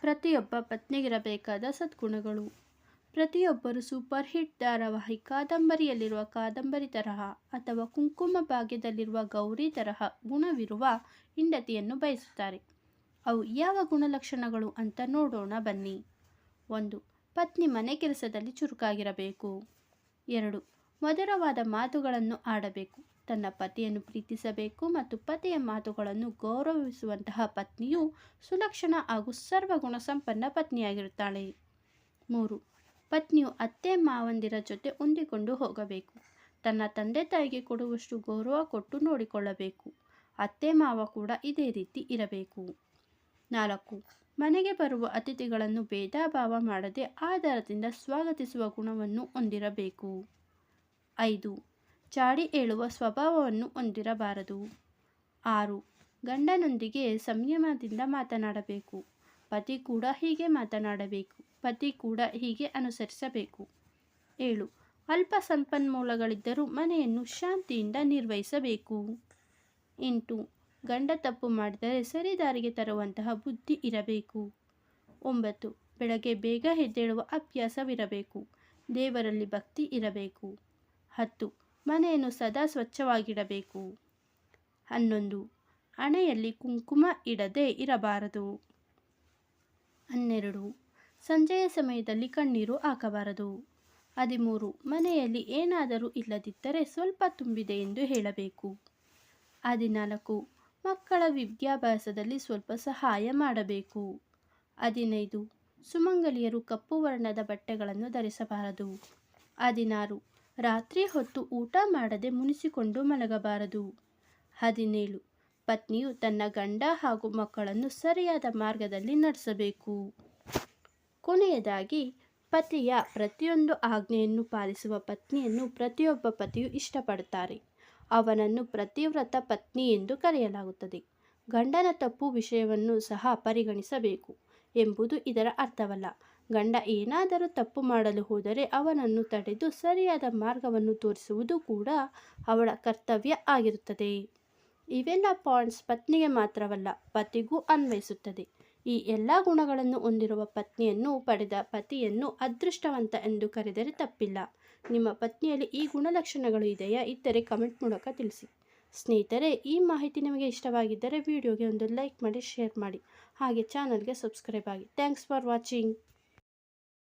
ಪ್ರತಿಯೊಬ್ಬ ಪತ್ನಿಗಿರಬೇಕಾದ ಸದ್ಗುಣಗಳು. ಪ್ರತಿಯೊಬ್ಬರು super hit ಧಾರಾವಾಹಿ ಕಾದಂಬರಿಯಲ್ಲಿರುವ ಕಾದಂಬರಿ ತರಹ ಅಥವಾ ಕುಂಕುಮ ಭಾಗ್ಯದಲ್ಲಿರುವ ಗೌರಿ ತರಹ ಗುಣವಿರುವ ಹೆಂಡತಿಯನ್ನು ಬಯಸುತ್ತಾರೆ. ಅವು ಯಾವ ಗುಣಲಕ್ಷಣಗಳು ಅಂತ ನೋಡೋಣ ಬನ್ನಿ. 1. ಪತ್ನಿ ಮನೆ ಕೆಲಸದಲ್ಲಿ ಚುರುಕಾಗಿರಬೇಕು. 2. ಮಧುರವಾದ ಮಾತುಗಳನ್ನು ಆಡಬೇಕು. ತನ್ನ ಪತಿಯನ್ನು ಪ್ರೀತಿಸಬೇಕು ಮತ್ತು ಪತಿಯ ಮಾತುಗಳನ್ನು ಗೌರವಿಸುವಂತಹ ಪತ್ನಿಯು ಸುಲಕ್ಷಣ ಹಾಗೂ ಸರ್ವಗುಣ ಸಂಪನ್ನ ಪತ್ನಿಯಾಗಿರುತ್ತಾಳೆ. 3. ಪತ್ನಿಯು ಅತ್ತೆ ಮಾವಂದಿರ ಜೊತೆ ಹೊಂದಿಕೊಂಡು ಹೋಗಬೇಕು. ತನ್ನ ತಂದೆ ತಾಯಿಗೆ ಕೊಡುವಷ್ಟು ಗೌರವ ಕೊಟ್ಟು ನೋಡಿಕೊಳ್ಳಬೇಕು. ಅತ್ತೆ ಮಾವ ಕೂಡ ಇದೇ ರೀತಿ ಇರಬೇಕು. 4. ಮನೆಗೆ ಬರುವ ಅತಿಥಿಗಳನ್ನು ಭೇದ ಭಾವ ಮಾಡದೆ ಆದರದಿಂದ ಸ್ವಾಗತಿಸುವ ಗುಣವನ್ನು ಹೊಂದಿರಬೇಕು. 5. ಚಾಡಿ ಹೇಳುವ ಸ್ವಭಾವವನ್ನು ಹೊಂದಿರಬಾರದು. 6. ಗಂಡನೊಂದಿಗೆ ಸಂಯಮದಿಂದ ಮಾತನಾಡಬೇಕು. ಪತಿ ಕೂಡ ಹೀಗೆ ಮಾತನಾಡಬೇಕು. ಪತಿ ಕೂಡ ಹೀಗೆ ಅನುಸರಿಸಬೇಕು. 7. ಅಲ್ಪ ಸಂಪನ್ಮೂಲಗಳಿದ್ದರೂ ಮನೆಯನ್ನು ಶಾಂತಿಯಿಂದ ನಿರ್ವಹಿಸಬೇಕು. 8. ಗಂಡ ತಪ್ಪು ಮಾಡಿದರೆ ಸರಿದಾರಿಗೆ ತರುವಂತಹ ಬುದ್ಧಿ ಇರಬೇಕು. 9. ಬೆಳಗ್ಗೆ ಬೇಗ ಎದ್ದೇಳುವ ಅಭ್ಯಾಸವಿರಬೇಕು. ದೇವರಲ್ಲಿ ಭಕ್ತಿ ಇರಬೇಕು. 10. ಮನೆಯನ್ನು ಸದಾ ಸ್ವಚ್ಛವಾಗಿಡಬೇಕು. 11. ಹಣೆಯಲ್ಲಿ ಕುಂಕುಮ ಇಡದೆ ಇರಬಾರದು. 12. ಸಂಜೆಯ ಸಮಯದಲ್ಲಿ ಕಣ್ಣೀರು ಹಾಕಬಾರದು. 13. ಮನೆಯಲ್ಲಿ ಏನಾದರೂ ಇಲ್ಲದಿದ್ದರೆ ಸ್ವಲ್ಪ ತುಂಬಿದೆ ಎಂದು ಹೇಳಬೇಕು. 14. ಮಕ್ಕಳ ವಿದ್ಯಾಭ್ಯಾಸದಲ್ಲಿ ಸ್ವಲ್ಪ ಸಹಾಯ ಮಾಡಬೇಕು. 15. ಸುಮಂಗಲಿಯರು ಕಪ್ಪು ವರ್ಣದ ಬಟ್ಟೆಗಳನ್ನು ಧರಿಸಬಾರದು. 16. ರಾತ್ರಿ ಹೊತ್ತು ಊಟ ಮಾಡದೆ ಮುನಿಸಿಕೊಂಡು ಮಲಗಬಾರದು. 17. ಪತ್ನಿಯು ತನ್ನ ಗಂಡ ಹಾಗೂ ಮಕ್ಕಳನ್ನು ಸರಿಯಾದ ಮಾರ್ಗದಲ್ಲಿ ನಡೆಸಬೇಕು. ಕೊನೆಯದಾಗಿ, ಪತಿಯ ಪ್ರತಿಯೊಂದು ಆಜ್ಞೆಯನ್ನು ಪಾಲಿಸುವ ಪತ್ನಿಯನ್ನು ಪ್ರತಿಯೊಬ್ಬ ಪತಿಯು ಇಷ್ಟಪಡುತ್ತಾರೆ. ಅವನನ್ನು ಪತಿವ್ರತ ಪತ್ನಿ ಎಂದು ಕರೆಯಲಾಗುತ್ತದೆ. ಗಂಡನ ತಪ್ಪು ವಿಷಯವನ್ನು ಸಹ ಪರಿಗಣಿಸಬೇಕು ಎಂಬುದು ಇದರ ಅರ್ಥವಲ್ಲ. ಗಂಡ ಏನಾದರೂ ತಪ್ಪು ಮಾಡಲು ಹೋದರೆ ಅವನನ್ನು ತಡೆದು ಸರಿಯಾದ ಮಾರ್ಗವನ್ನು ತೋರಿಸುವುದು ಕೂಡ ಅವಳ ಕರ್ತವ್ಯ ಆಗಿರುತ್ತದೆ. ಇವೆಲ್ಲ ಪಾಯಿಂಟ್ಸ್ ಪತ್ನಿಗೆ ಮಾತ್ರವಲ್ಲ, ಪತಿಗೂ ಅನ್ವಯಿಸುತ್ತದೆ. ಈ ಎಲ್ಲ ಗುಣಗಳನ್ನು ಹೊಂದಿರುವ ಪತ್ನಿಯನ್ನು ಪಡೆದ ಪತಿಯನ್ನು ಅದೃಷ್ಟವಂತ ಎಂದು ಕರೆದರೆ ತಪ್ಪಿಲ್ಲ. ನಿಮ್ಮ ಪತ್ನಿಯಲ್ಲಿ ಈ ಗುಣಲಕ್ಷಣಗಳು ಇದೆಯಾ? ಇದ್ದರೆ ಕಮೆಂಟ್ ಮೂಲಕ ತಿಳಿಸಿ. ಸ್ನೇಹಿತರೆ, ಈ ಮಾಹಿತಿ ನಿಮಗೆ ಇಷ್ಟವಾಗಿದ್ದರೆ ವಿಡಿಯೋಗೆ ಒಂದು ಲೈಕ್ ಮಾಡಿ, ಶೇರ್ ಮಾಡಿ, ಹಾಗೆ ಚಾನಲ್ಗೆ ಸಬ್ಸ್ಕ್ರೈಬ್ ಆಗಿ. Thanks for watching.